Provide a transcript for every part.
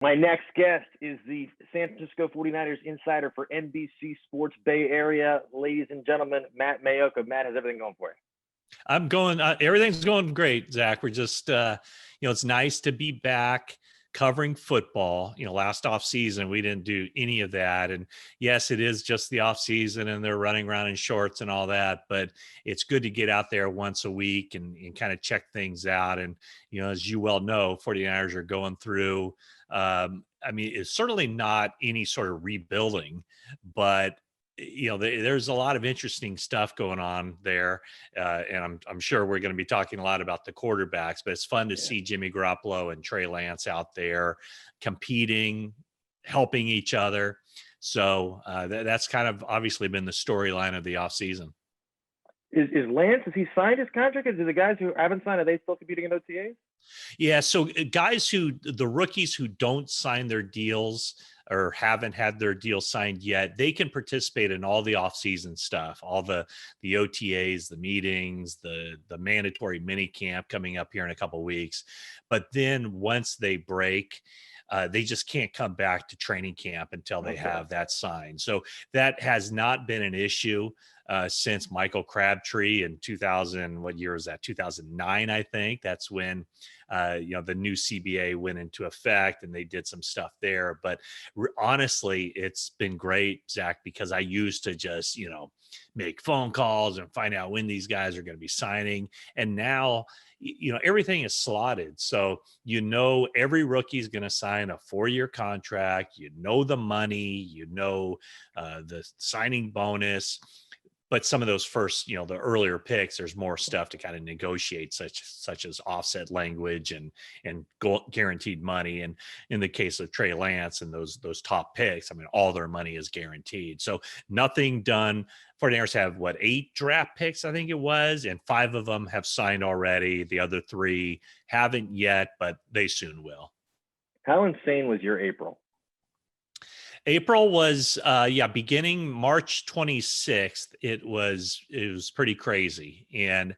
My next guest is the San Francisco 49ers insider for NBC Sports Bay Area. Ladies and gentlemen, Matt Maiocco. Matt, how's everything going for you? Everything's going great, Zach. We're just, it's nice to be back covering football. Last off season, we didn't do any of that. And yes, it is just the off season and they're running around in shorts and all that, but it's good to get out there once a week and kind of check things out. And, as you well know, 49ers are going through, it's certainly not any sort of rebuilding, but there's a lot of interesting stuff going on there, and I'm sure we're going to be talking a lot about the quarterbacks. But it's fun to see Jimmy Garoppolo and Trey Lance out there competing, helping each other. So that's kind of obviously been the storyline of the offseason. Is Lance? Has he signed his contract? Is the guys who haven't signed, are they still competing in OTAs? Yeah. So the rookies who don't sign their deals or haven't had their deal signed yet, they can participate in all the off-season stuff, all the OTAs, the meetings, the mandatory mini camp coming up here in a couple of weeks. But then once they break, they just can't come back to training camp until they have that signed. So that has not been an issue since Michael Crabtree in 2000. What year was that? 2009, I think. That's when the new CBA went into effect and they did some stuff there. But honestly, it's been great, Zach, because I used to just make phone calls and find out when these guys are going to be signing, and now everything is slotted. So, every rookie is going to sign a 4-year contract, the money, the signing bonus. But some of those first, the earlier picks, there's more stuff to kind of negotiate, such as offset language and guaranteed money. And in the case of Trey Lance and those top picks, all their money is guaranteed. So nothing done. 49ers have 8 draft picks, I think it was, and 5 of them have signed already. The other 3 haven't yet, but they soon will. How insane was your April? April was, beginning March 26th. It was pretty crazy. And,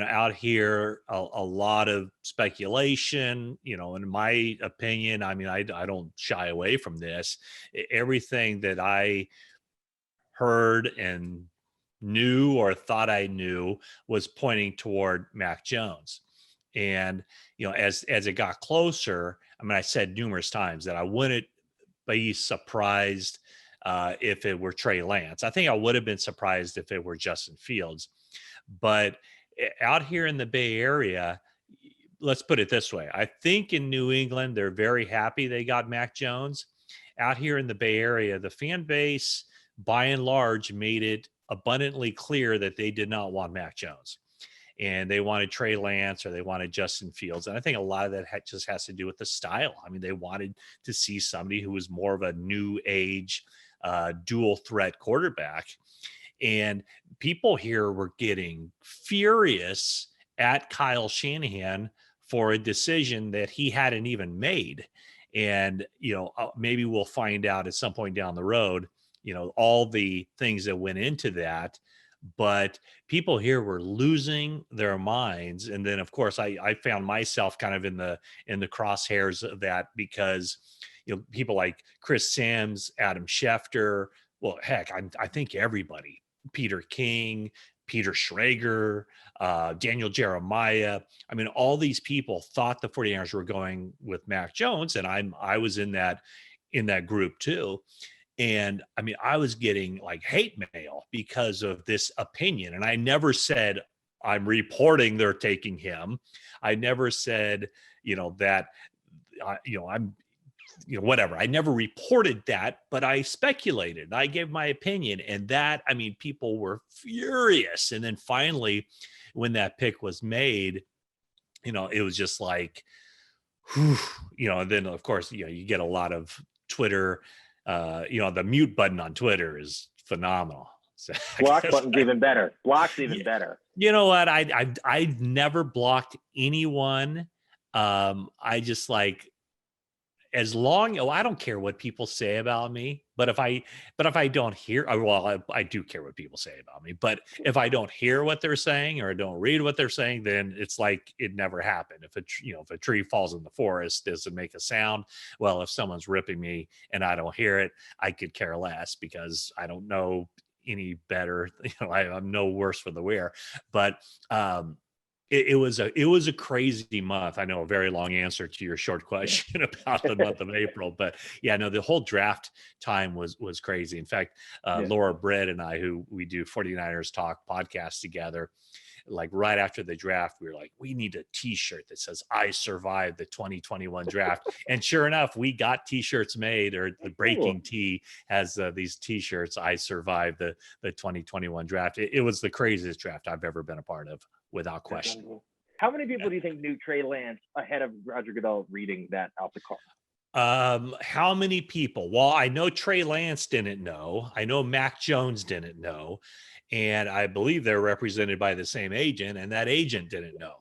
out here, a lot of speculation, in my opinion. I don't shy away from this. Everything that I heard and knew or thought I knew was pointing toward Mac Jones. And, as it got closer, I said numerous times that I wouldn't be surprised if it were Trey Lance. I think I would have been surprised if it were Justin Fields. But out here in the Bay Area, let's put it this way. I think in New England, they're very happy they got Mac Jones. Out here in the Bay Area, the fan base, by and large, made it abundantly clear that they did not want Mac Jones. And they wanted Trey Lance or they wanted Justin Fields. And I think a lot of that just has to do with the style. They wanted to see somebody who was more of a new age dual threat quarterback. And people here were getting furious at Kyle Shanahan for a decision that he hadn't even made. And, maybe we'll find out at some point down the road, all the things that went into that. But people here were losing their minds. And then, of course, I found myself kind of in the crosshairs of that because, people like Chris Sims, Adam Schefter, well, heck, I think everybody, Peter King, Peter Schrager, Daniel Jeremiah. All these people thought the 49ers were going with Mac Jones. And I was in that group too. And I was getting hate mail because of this opinion. And I never said, I'm reporting they're taking him. I never said, that, I'm, whatever. I never reported that, but I speculated. I gave my opinion. And that, people were furious. And then finally, when that pick was made, it was just whew, and then, of course, you get a lot of Twitter. The mute button on Twitter is phenomenal. So block button's even better. Block's even better. You know what? I've never blocked anyone. I just as long, I don't care what people say about me, but if I don't hear, well, I do care what people say about me, but if I don't hear what they're saying or I don't read what they're saying, then it's like it never happened. If a tree falls in the forest, does it make a sound? Well, if someone's ripping me and I don't hear it, I could care less because I don't know any better. I'm no worse for the wear, but, it was a crazy month. I know, a very long answer to your short question about the month of April, but yeah, no, the whole draft time was crazy. In fact, Yeah. Laura Britt and I, who we do 49ers Talk podcast together, like right after the draft, we were like, we need a t-shirt that says "I survived the 2021 draft." And sure enough, we got t-shirts made, or the Breaking Tee has these t-shirts, "I survived the 2021 draft." It was the craziest draft I've ever been a part of, without question. How many people do you think knew Trey Lance ahead of Roger Goodell reading that out the card? How many people? Well, I know Trey Lance didn't know. I know Mac Jones didn't know. And I believe they're represented by the same agent, and that agent didn't know.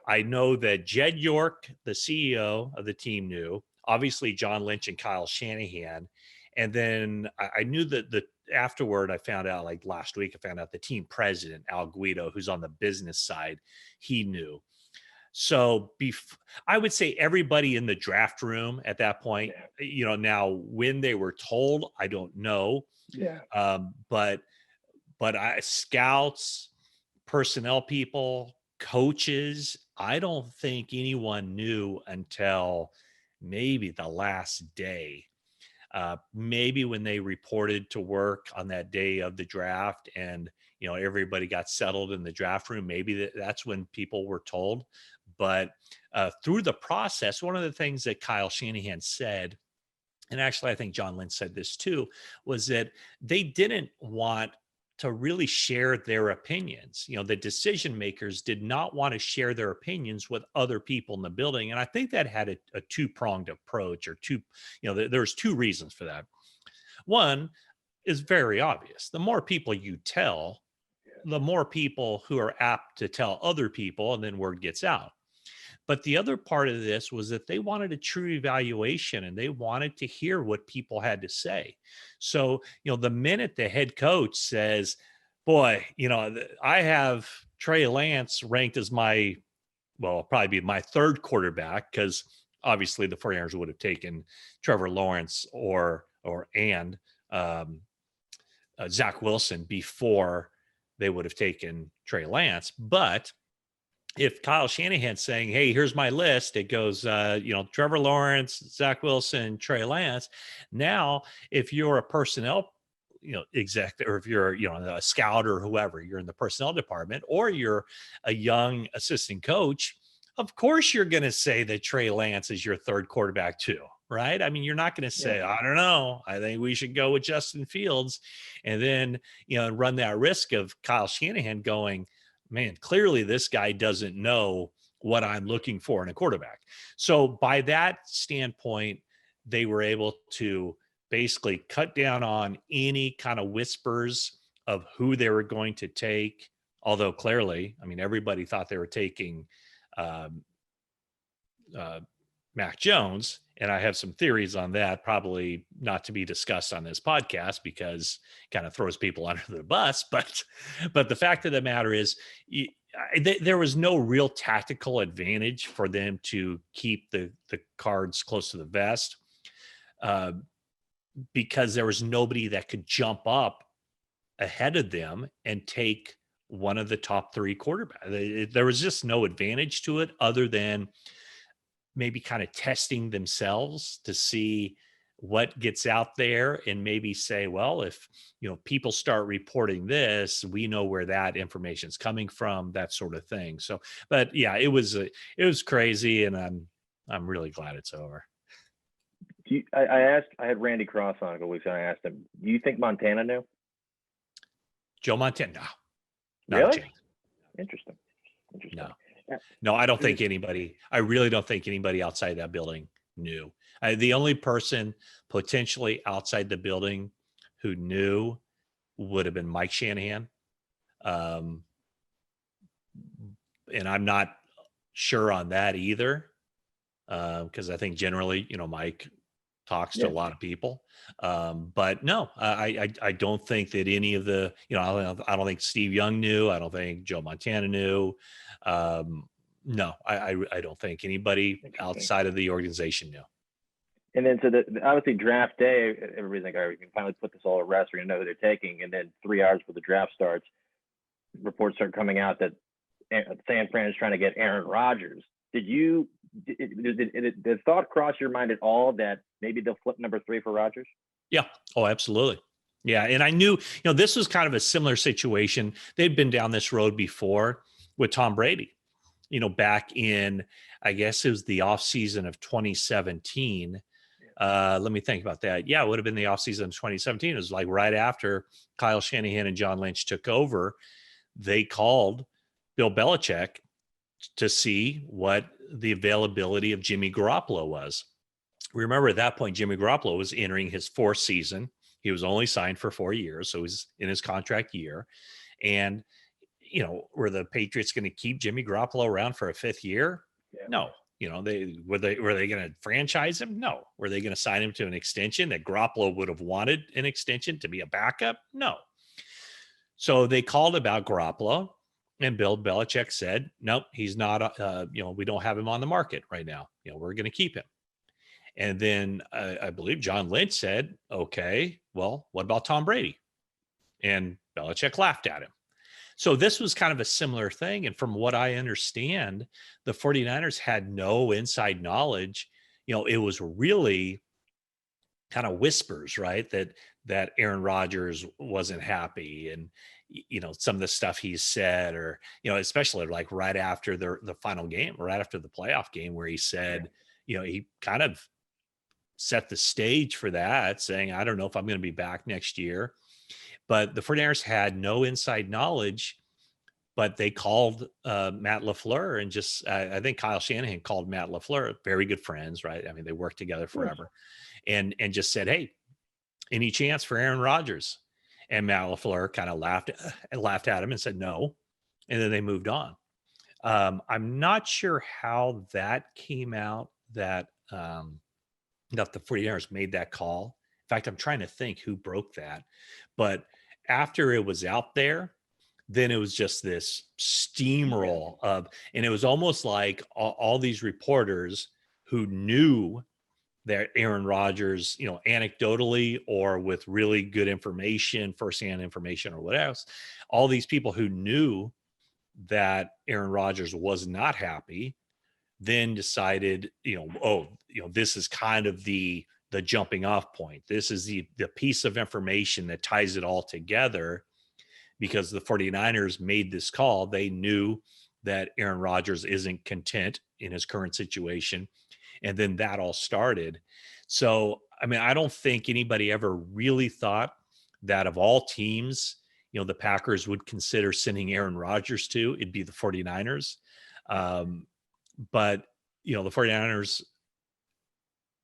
I know that Jed York, the CEO of the team, knew. Obviously, John Lynch and Kyle Shanahan. And then I knew that afterward, I found out, like last week, I found out the team president, Al Guido, who's on the business side, he knew. So I would say everybody in the draft room at that point, now when they were told, I don't know. Yeah. But scouts, personnel people, coaches, I don't think anyone knew until maybe the last day. Maybe when they reported to work on that day of the draft and, everybody got settled in the draft room, maybe that's when people were told. But through the process, one of the things that Kyle Shanahan said, and actually I think John Lynch said this too, was that they didn't want to really share their opinions. The decision makers did not want to share their opinions with other people in the building. And I think that had a two-pronged approach, or there's two reasons for that. One is very obvious. The more people you tell, the more people who are apt to tell other people, and then word gets out. But the other part of this was that they wanted a true evaluation, and they wanted to hear what people had to say. So, the minute the head coach says, boy, I have Trey Lance ranked as probably be my third quarterback, because obviously the 49ers would have taken Trevor Lawrence and Zach Wilson before they would have taken Trey Lance. But if Kyle Shanahan's saying, hey, here's my list, it goes, Trevor Lawrence, Zach Wilson, Trey Lance. Now, if you're a personnel, exec, or if you're, a scout or whoever, you're in the personnel department, or you're a young assistant coach, of course, you're going to say that Trey Lance is your third quarterback too, right? I mean, you're not going to say, I don't know, I think we should go with Justin Fields. And then, run that risk of Kyle Shanahan going, man, clearly this guy doesn't know what I'm looking for in a quarterback. So by that standpoint, they were able to basically cut down on any kind of whispers of who they were going to take. Although clearly, I mean, everybody thought they were taking Mac Jones. And I have some theories on that, probably not to be discussed on this podcast because it kind of throws people under the bus. But the fact of the matter is, there was no real tactical advantage for them to keep the cards close to the vest, because there was nobody that could jump up ahead of them and take one of the top three quarterbacks. There was just no advantage to it other than maybe kind of testing themselves to see what gets out there, and maybe say, well, if people start reporting this, we know where that information is coming from, that sort of thing. So, but yeah, it was crazy, and I'm really glad it's over. I had Randy Cross on a couple weeks, and I asked him, do you think Montana knew? Joe Montana? No. Really? Interesting. No, I don't think anybody, I really don't think anybody outside that building knew. The only person potentially outside the building who knew would have been Mike Shanahan. And I'm not sure on that either. because I think generally, Mike talks to Yeah. a lot of people. But no, I don't think that any of the, I don't think Steve Young knew. I don't think Joe Montana knew. No, I don't think anybody outside of the organization knew. And then, so obviously draft day, everybody's like, all right, we can finally put this all to rest. We're going to know who they're taking. And then 3 hours before the draft starts, reports start coming out that San Fran is trying to get Aaron Rodgers. Did the thought cross your mind at all that maybe they'll flip number 3 for Rodgers? Yeah. Oh, absolutely. Yeah. And I knew, this was kind of a similar situation. They'd been down this road before with Tom Brady, back in, I guess it was the offseason of 2017. Let me think about that. Yeah, it would have been the offseason of 2017. It was like right after Kyle Shanahan and John Lynch took over. They called Bill Belichick to see what the availability of Jimmy Garoppolo was. Remember, at that point, Jimmy Garoppolo was entering his 4th season. He was only signed for 4 years, so he's in his contract year. And, were the Patriots going to keep Jimmy Garoppolo around for a 5th year? Yeah. No. Were they going to franchise him? No. Were they going to sign him to an extension that Garoppolo would have wanted an extension to be a backup? No. So they called about Garoppolo, and Bill Belichick said, nope, he's not, we don't have him on the market right now. We're going to keep him. And then I believe John Lynch said, okay, well, what about Tom Brady? And Belichick laughed at him. So this was kind of a similar thing. And from what I understand, the 49ers had no inside knowledge. It was really kind of whispers, right? That Aaron Rodgers wasn't happy, and some of the stuff he said, or especially like right after the final game, right after the playoff game, where he said, he kind of set the stage for that, saying, I don't know if I'm going to be back next year. But the 49ers had no inside knowledge, but they called Matt LaFleur, and just I think Kyle Shanahan called Matt LaFleur, very good friends, right? I mean, they worked together forever, and just said, hey, any chance for Aaron Rodgers? And Matt LaFleur kind of laughed at him and said no, and then they moved on. I'm not sure how that came out, that that the 49ers made that call. In fact, I'm trying to think who broke that. But after it was out there, then it was just this steamroll of, and it was almost like all these reporters who knew that Aaron Rodgers, anecdotally or with really good information, firsthand information or what else, all these people who knew that Aaron Rodgers was not happy, then decided, this is kind of the jumping off point. This is the piece of information that ties it all together, because the 49ers made this call. They knew that Aaron Rodgers isn't content in his current situation. And then that all started. So, I mean, I don't think anybody ever really thought that of all teams, the Packers would consider sending Aaron Rodgers to, it'd be the 49ers. But, the 49ers,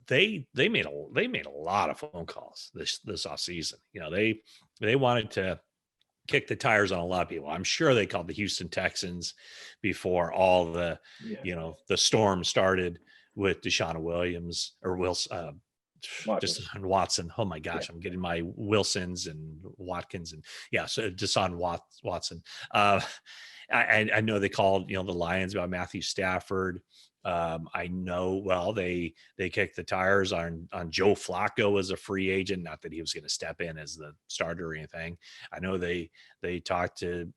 they made a lot of phone calls this offseason. They wanted to kick the tires on a lot of people. I'm sure they called the Houston Texans before all the, the storm started with Deshaun Williams or Wilson, Watson. Oh my gosh, I'm getting my Wilsons and Watkins and so Deshaun Watson. I know they called, the Lions about Matthew Stafford. I know, they kicked the tires on Joe Flacco as a free agent. Not that he was going to step in as the starter or anything. I know they talked to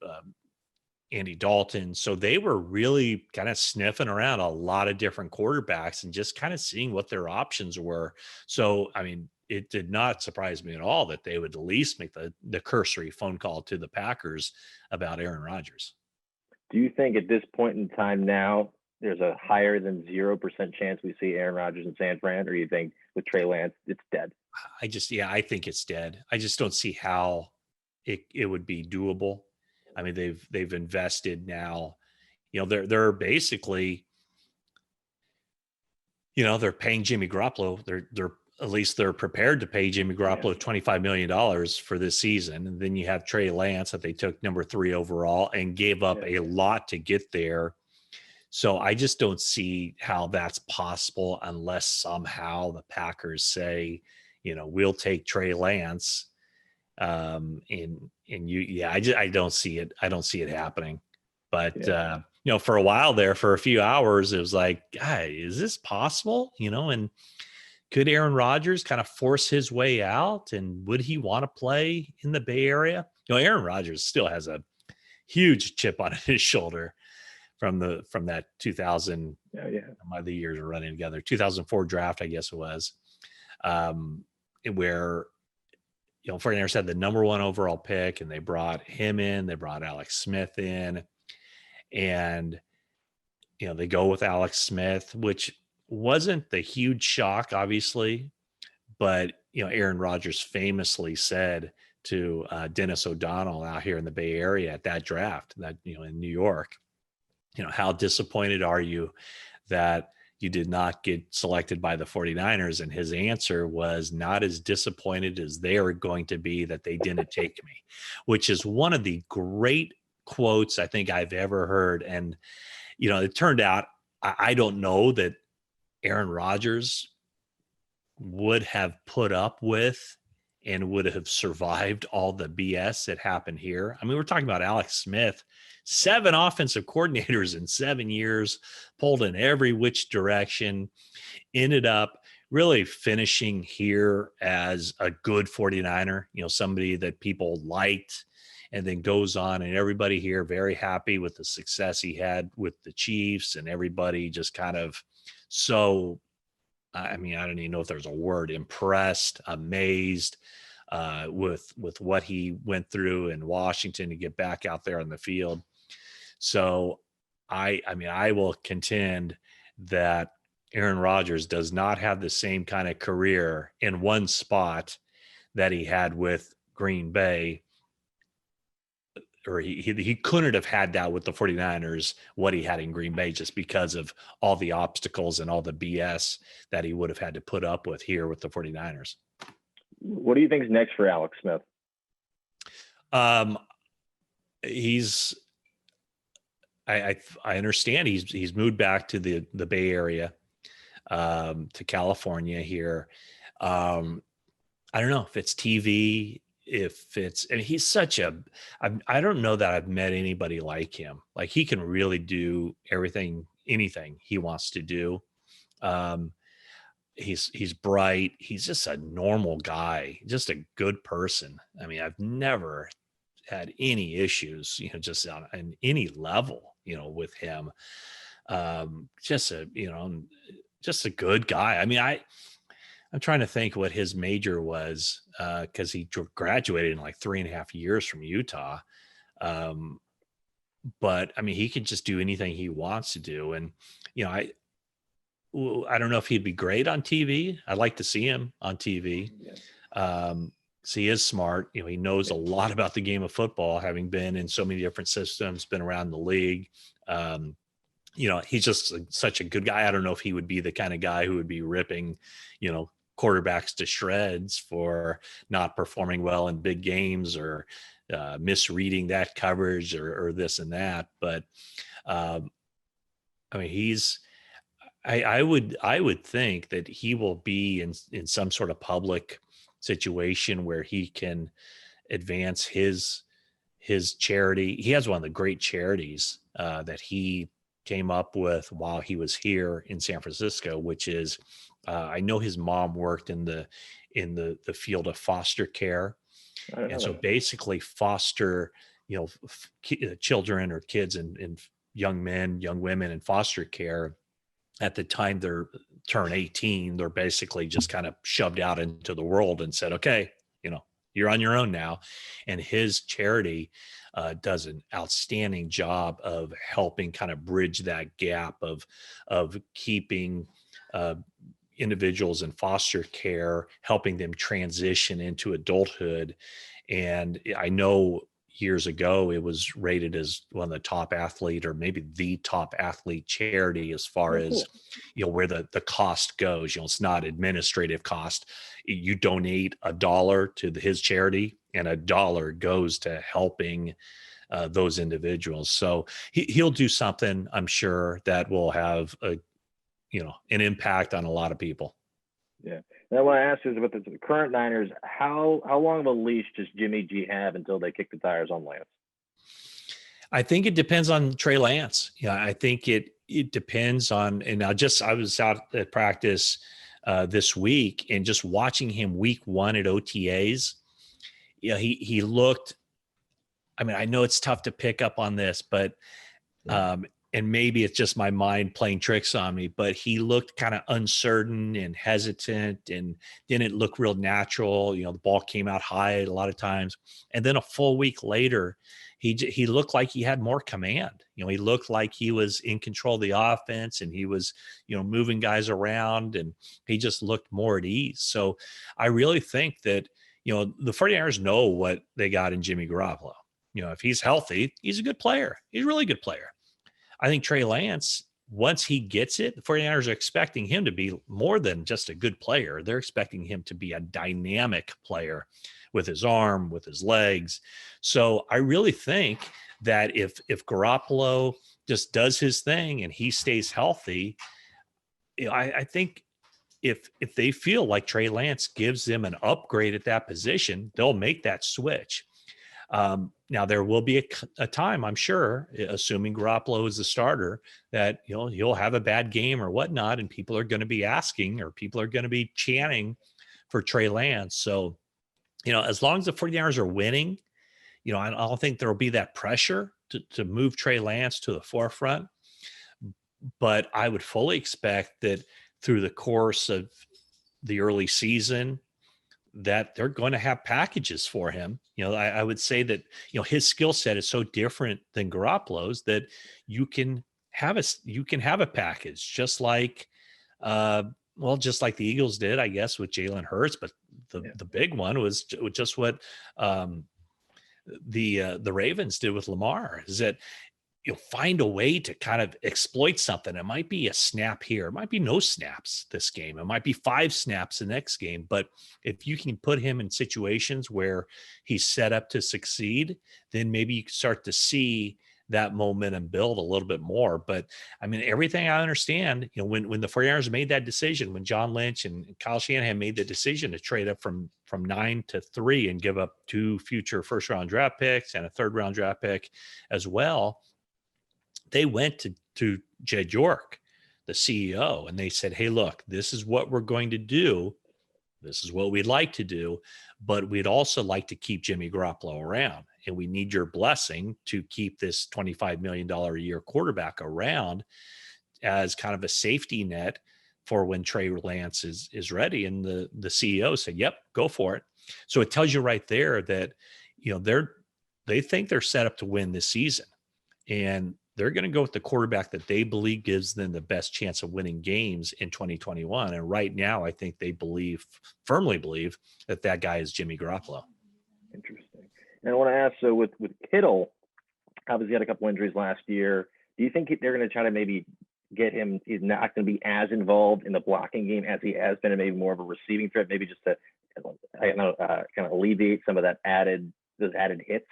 Andy Dalton. So they were really kind of sniffing around a lot of different quarterbacks and just kind of seeing what their options were. So, I mean, it did not surprise me at all that they would at least make the cursory phone call to the Packers about Aaron Rodgers. Do you think at this point in time now, there's a higher than 0% chance we see Aaron Rodgers in San Fran, or you think with Trey Lance, it's dead? I think it's dead. I just don't see how it would be doable. I mean, they've invested now, they're basically, they're paying Jimmy Garoppolo. They're at least they're prepared to pay Jimmy Garoppolo $25 million for this season. And then you have Trey Lance that they took number 3 overall and gave up a lot to get there. So I just don't see how that's possible unless somehow the Packers say, we'll take Trey Lance. I don't see it. I don't see it happening. But for a while there, for a few hours, it was like, God, is this possible? And could Aaron Rodgers kind of force his way out? And would he want to play in the Bay Area? Aaron Rodgers still has a huge chip on his shoulder from that 2000. The years are running together. 2004 draft, I guess it was, where 49ers had the number 1 overall pick, and they brought him in. They brought Alex Smith in, and they go with Alex Smith, which wasn't the huge shock, obviously, but Aaron Rodgers famously said to Dennis O'Donnell out here in the Bay Area at that draft, that in New York, how disappointed are you that you did not get selected by the 49ers? And his answer was, not as disappointed as they are going to be that they didn't take me, which is one of the great quotes I think I've ever heard. And, it turned out, I don't know that Aaron Rodgers would have put up with and would have survived all the BS that happened here. I mean, we're talking about Alex Smith, 7 offensive coordinators in 7 years, pulled in every which direction, ended up really finishing here as a good 49er, somebody that people liked, and then goes on, and everybody here very happy with the success he had with the Chiefs, and everybody just kind of so, I mean, I don't even know if there's a word, impressed, amazed with what he went through in Washington to get back out there on the field. So I will contend that Aaron Rodgers does not have the same kind of career in one spot that he had with Green Bay, or he couldn't have had that with the 49ers, what he had in Green Bay, just because of all the obstacles and all the BS that he would have had to put up with here with the 49ers. What do you think is next for Alex Smith? I understand he's moved back to the Bay Area, to California here. I don't know if it's TV, and he's I don't know that I've met anybody like him. Like, he can really do anything he wants to do. He's bright. He's just a normal guy, just a good person. I mean, I've never had any issues, just on any level, with him. Just a good guy. I mean, I'm trying to think what his major was, because he graduated in like 3.5 years from Utah. But I mean, he can just do anything he wants to do. And, I don't know if he'd be great on TV. I'd like to see him on TV. Yeah. So he is smart. He knows a lot about the game of football, having been in so many different systems, been around the league. He's just such a good guy. I don't know if he would be the kind of guy who would be ripping, quarterbacks to shreds for not performing well in big games, or misreading that coverage, or this and that. But I mean, I would think that he will be in some sort of public situation where he can advance his charity. He has one of the great charities that he came up with while he was here in San Francisco, which is, I know his mom worked in the field of foster care. And so basically foster, children or kids and young men, young women in foster care. At the time they turn 18, they're basically just kind of shoved out into the world and said, okay, you're on your own now. And his charity does an outstanding job of helping kind of bridge that gap of keeping individuals in foster care, helping them transition into adulthood. And I know years ago, it was rated as one of the top athlete, or maybe the top athlete charity, as far as, where the cost goes. It's not administrative cost. You donate $1 to his charity, and $1 goes to helping those individuals. So he'll do something, I'm sure, that will have an impact on a lot of people. Yeah. And I want to ask you is with the current Niners, how long of a leash does Jimmy G have until they kick the tires on Lance? I think it depends on Trey Lance. Yeah, I think it depends on. And I was out at practice this week and just watching him week 1 at OTAs. Yeah, he looked. I mean, I know it's tough to pick up on this, but and maybe it's just my mind playing tricks on me, but he looked kind of uncertain and hesitant and didn't look real natural. The ball came out high a lot of times. And then a full week later, he looked like he had more command. He looked like he was in control of the offense and he was, moving guys around and he just looked more at ease. So I really think that, the 49ers know what they got in Jimmy Garoppolo. If he's healthy, he's a good player. He's a really good player. I think Trey Lance, once he gets it, the 49ers are expecting him to be more than just a good player. They're expecting him to be a dynamic player with his arm, with his legs. So I really think that if Garoppolo just does his thing and he stays healthy, I think if they feel like Trey Lance gives them an upgrade at that position, they'll make that switch. Now there will be a time, I'm sure, assuming Garoppolo is the starter, that he'll have a bad game or whatnot, and people are going to be asking or people are going to be chanting for Trey Lance. So, as long as the 49ers are winning, I don't think there will be that pressure to move Trey Lance to the forefront. But I would fully expect that through the course of the early season, that they're going to have packages for him. I would say that, his skill set is so different than Garoppolo's that you can have a package just like, just like the Eagles did, I guess, with Jalen Hurts. But the big one was just what the Ravens did with Lamar, is that find a way to kind of exploit something. It might be a snap here. It might be no snaps this game. It might be 5 snaps the next game. But if you can put him in situations where he's set up to succeed, then maybe you start to see that momentum build a little bit more. But I mean, everything I understand, when the 49ers made that decision, when John Lynch and Kyle Shanahan made the decision to trade up from 9 to 3 and give up 2 future first-round draft picks and a third-round draft pick as well, they went to Jed York, the CEO, and they said, hey, look, this is what we're going to do. This is what we'd like to do, but we'd also like to keep Jimmy Garoppolo around. And we need your blessing to keep this $25 million a year quarterback around as kind of a safety net for when Trey Lance is ready. And the CEO said, yep, go for it. So it tells you right there that, they think they're set up to win this season. And they're going to go with the quarterback that they believe gives them the best chance of winning games in 2021. And right now, I think they firmly believe that guy is Jimmy Garoppolo. Interesting. And I want to ask, so with Kittle, obviously he had a couple injuries last year. Do you think they're going to try to maybe get him? He's not going to be as involved in the blocking game as he has been, and maybe more of a receiving threat, maybe just to kind of alleviate some of those added hits.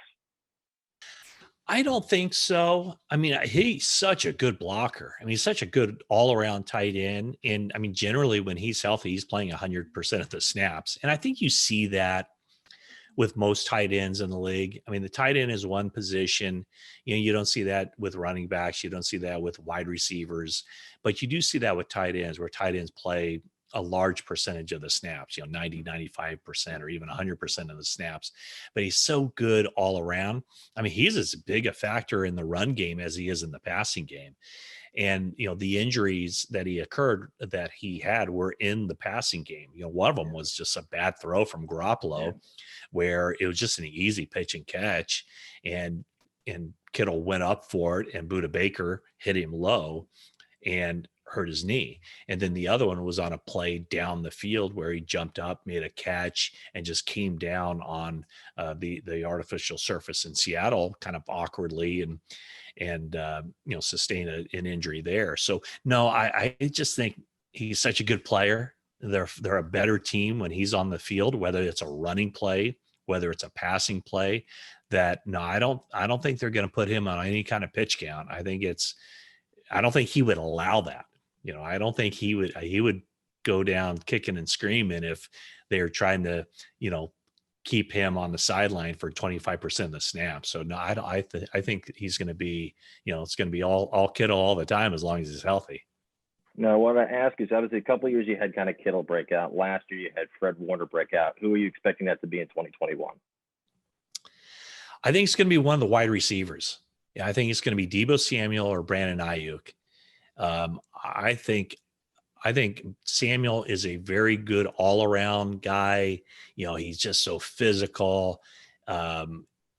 I don't think so. I mean, he's such a good blocker. I mean, he's such a good all-around tight end. And I mean, generally when he's healthy, he's playing 100% of the snaps. And I think you see that with most tight ends in the league. I mean, the tight end is one position. You don't see that with running backs. You don't see that with wide receivers. But you do see that with tight ends, where tight ends play a large percentage of the snaps, 90, 95%, or even 100% of the snaps. But he's so good all around. I mean, he's as big a factor in the run game as he is in the passing game. And, the injuries that he had were in the passing game. One of them was just a bad throw from Garoppolo, where it was just an easy pitch and catch. And Kittle went up for it, and Budda Baker hit him low and hurt his knee. And then the other one was on a play down the field where he jumped up, made a catch, and just came down on the artificial surface in Seattle kind of awkwardly and sustained an injury there. So no, I just think he's such a good player. They're a better team when he's on the field, whether it's a running play, whether it's a passing play. that no, I don't think they're going to put him on any kind of pitch count. I don't think he would allow that. I don't think he would go down kicking and screaming if they're trying to, keep him on the sideline for 25% of the snaps. So no, I think he's going to be, it's going to be all Kittle all the time as long as he's healthy. Now, what I ask is, obviously, a couple of years you had kind of Kittle breakout. Last year you had Fred Warner breakout. Who are you expecting that to be in 2021? I think it's going to be one of the wide receivers. Yeah, I think it's going to be Deebo Samuel or Brandon Aiyuk. I think Samuel is a very good all-around guy. He's just so physical.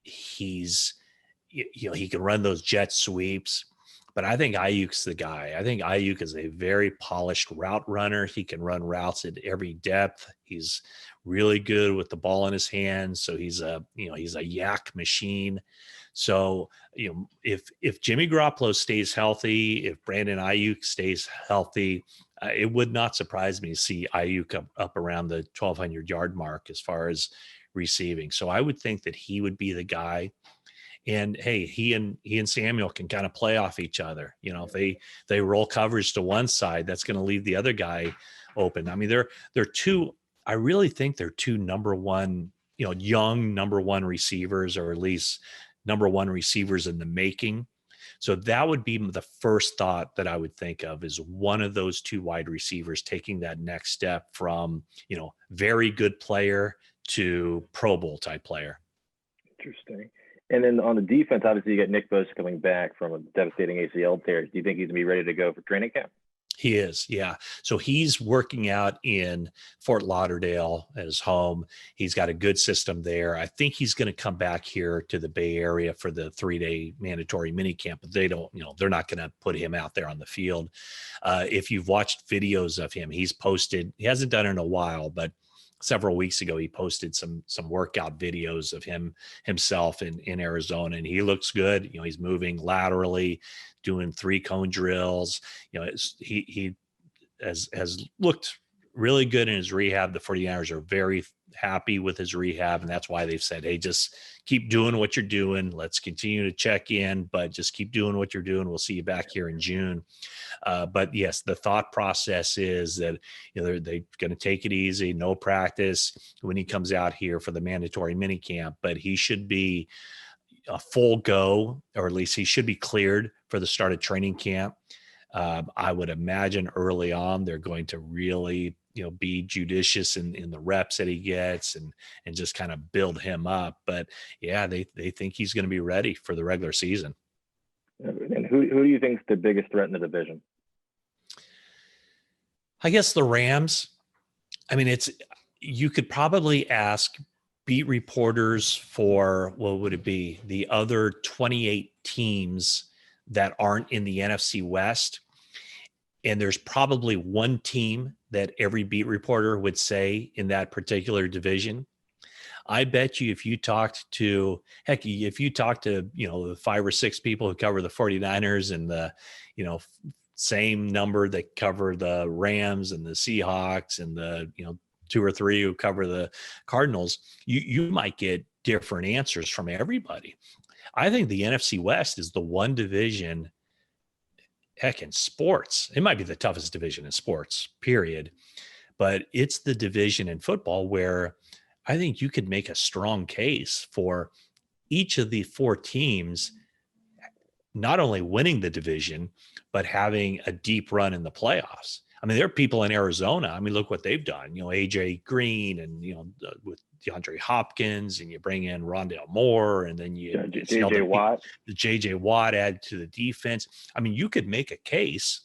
He can run those jet sweeps. But I think Aiyuk's the guy. I think Aiyuk is a very polished route runner. He can run routes at every depth. He's really good with the ball in his hands. So he's a yak machine. So, if Jimmy Garoppolo stays healthy, if Brandon Aiyuk stays healthy, it would not surprise me to see Aiyuk up around the 1,200 yard mark as far as receiving. So I would think that he would be the guy. And hey, he and Samuel can kind of play off each other. If they roll coverage to one side, that's going to leave the other guy open. I mean, they're two. I really think they're two number one, young number one receivers, or at least number one receivers in the making. So that would be the first thought that I would think of, is one of those two wide receivers taking that next step from, very good player to Pro Bowl type player. Interesting. And then on the defense, obviously you got Nick Bosa coming back from a devastating ACL tear. Do you think he's gonna be ready to go for training camp? He is, yeah. So he's working out in Fort Lauderdale at his home. He's got a good system there. I think he's going to come back here to the Bay Area for the 3-day mandatory minicamp, but they don't, they're not going to put him out there on the field. If you've watched videos of him, he hasn't done it in a while, but several weeks ago, he posted some workout videos of himself in Arizona, and he looks good. He's moving laterally, doing 3-cone drills. He has looked really good in his rehab. The 49ers are very happy with his rehab, and that's why they've said, hey, just keep doing what you're doing. Let's continue to check in, but just keep doing what you're doing. We'll see you back here in June. But yes, the thought process is that they're going to take it easy, no practice when he comes out here for the mandatory minicamp, but he should be a full go, or at least he should be cleared for the start of training camp. I would imagine early on they're going to really be judicious in the reps that he gets and just kind of build him up. But yeah, they think he's going to be ready for the regular season. And who do you think is the biggest threat in the division? I guess the Rams. I mean, you could probably ask beat reporters for, what would it be, the other 28 teams that aren't in the NFC West. And there's probably one team that every beat reporter would say in that particular division. I bet you if you talked to the 5 or 6 people who cover the 49ers and the, same number that cover the Rams and the Seahawks and the, 2 or 3 who cover the Cardinals, you might get different answers from everybody. I think the NFC West is the one division, in sports, it might be the toughest division in sports, period. But it's the division in football where I think you could make a strong case for each of the 4 teams not only winning the division, but having a deep run in the playoffs. I mean, there are people in Arizona. I mean, look what they've done. AJ Green and, with DeAndre Hopkins, and you bring in Rondale Moore, and then you JJ Watt. The JJ Watt add to the defense. I mean, you could make a case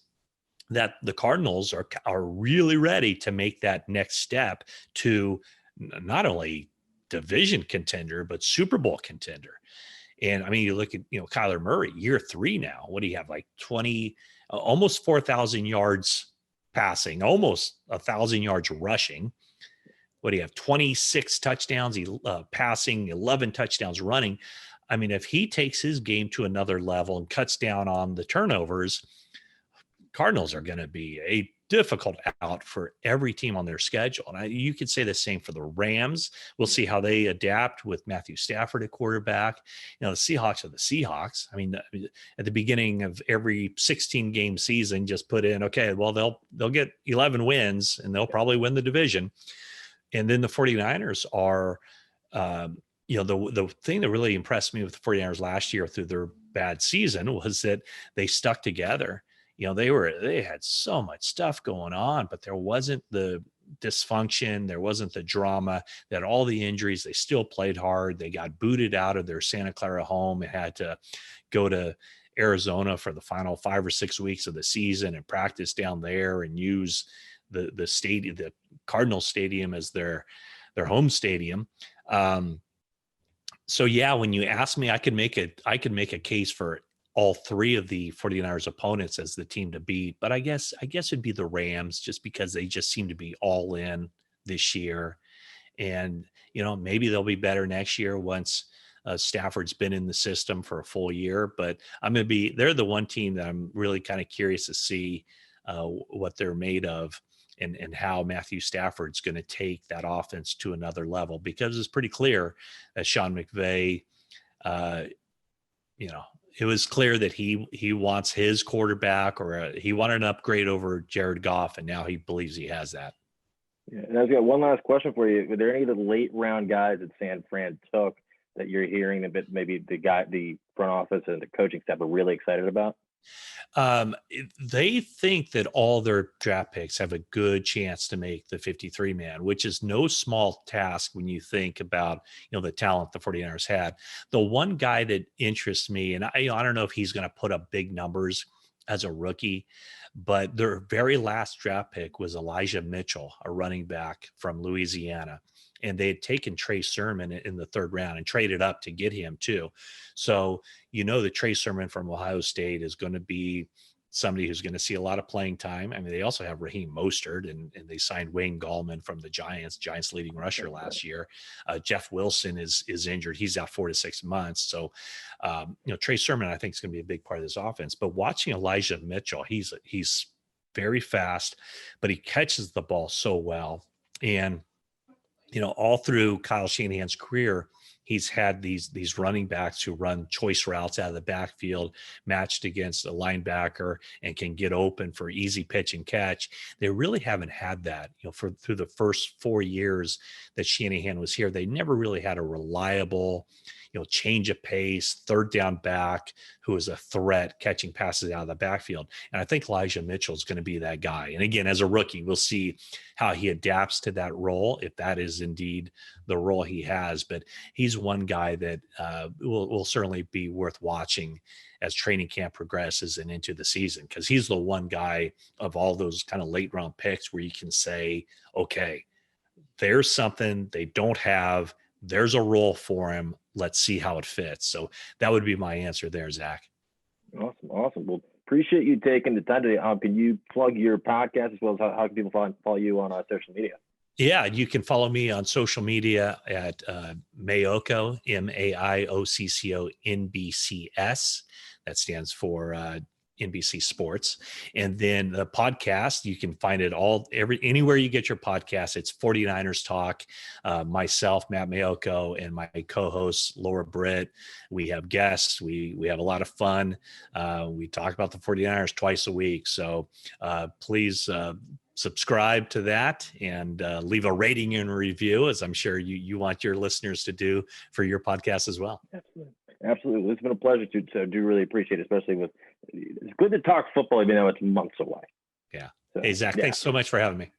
that the Cardinals are really ready to make that next step to not only division contender, but Super Bowl contender. And I mean, you look at, Kyler Murray, year 3 now. What do you have? Like 20, almost 4,000 yards passing, almost 1,000 yards rushing. What do you have? 26 touchdowns passing, 11 touchdowns running. I mean, if he takes his game to another level and cuts down on the turnovers, Cardinals are going to be a difficult out for every team on their schedule. And you could say the same for the Rams. We'll see how they adapt with Matthew Stafford at quarterback. The Seahawks are the Seahawks. I mean, at the beginning of every 16 game season, just put in, okay, well, they'll get 11 wins and they'll probably win the division. And then the 49ers are, the thing that really impressed me with the 49ers last year through their bad season was that they stuck together. They had so much stuff going on, but there wasn't the dysfunction. There wasn't the drama. They had all the injuries. They still played hard. They got booted out of their Santa Clara home and had to go to Arizona for the final 5 or 6 weeks of the season and practice down there and use the stadium, the Cardinal Stadium, as their home stadium. So yeah, when you ask me, I could make a case for all 3 of the 49ers opponents as the team to beat, but I guess it'd be the Rams, just because they just seem to be all in this year. And, maybe they'll be better next year once Stafford's been in the system for a full year, but they're the one team that I'm really kind of curious to see what they're made of. And how Matthew Stafford's going to take that offense to another level, because it's pretty clear that Sean McVay, it was clear that he wants his quarterback, or he wanted an upgrade over Jared Goff, and now he believes he has that. Yeah, and I've got one last question for you. Were there any of the late round guys that San Fran took that you're hearing that maybe the front office and the coaching staff are really excited about? They think that all their draft picks have a good chance to make the 53 man, which is no small task when you think about, the talent the 49ers had. The one guy that interests me, and I don't know if he's going to put up big numbers as a rookie, but their very last draft pick was Elijah Mitchell, a running back from Louisiana. And they had taken Trey Sermon in the 3rd round and traded up to get him too. So, the Trey Sermon from Ohio State is going to be somebody who's going to see a lot of playing time. I mean, they also have Raheem Mostert, and they signed Wayne Gallman from the Giants leading rusher last year. Jeff Wilson is injured. He's out 4 to 6 months. So, Trey Sermon, I think, is going to be a big part of this offense. But watching Elijah Mitchell, he's very fast, but he catches the ball so well. And all through Kyle Shanahan's career, he's had these running backs who run choice routes out of the backfield, matched against a linebacker, and can get open for easy pitch and catch. They really haven't had that, through the first 4 years that Shanahan was here. They never really had a reliable, change of pace, 3rd down back who is a threat catching passes out of the backfield. And I think Elijah Mitchell is going to be that guy. And again, as a rookie, we'll see how he adapts to that role, if that is indeed the role he has. But he's one guy that will certainly be worth watching as training camp progresses and into the season, because he's the one guy of all those kind of late round picks where you can say, okay, there's something they don't have. There's a role for him. Let's see how it fits. So that would be my answer there, Zach. Awesome. Well, appreciate you taking the time today. Can you plug your podcast, as well as how can people follow you on social media? Yeah, you can follow me on social media at Maiocco, Maiocco NBCS. That stands for NBC Sports. And then the podcast, you can find it anywhere you get your podcast. It's 49ers Talk. Myself, Matt Maiocco, and my co-host Laura Britt. We have guests. We have a lot of fun. We talk about the 49ers twice a week. So please subscribe to that and leave a rating and review, as I'm sure you want your listeners to do for your podcast as well. Absolutely. It's been a pleasure so I do really appreciate it, especially it's good to talk football, even though it's months away. Yeah. So, hey, Zach, thanks so much for having me.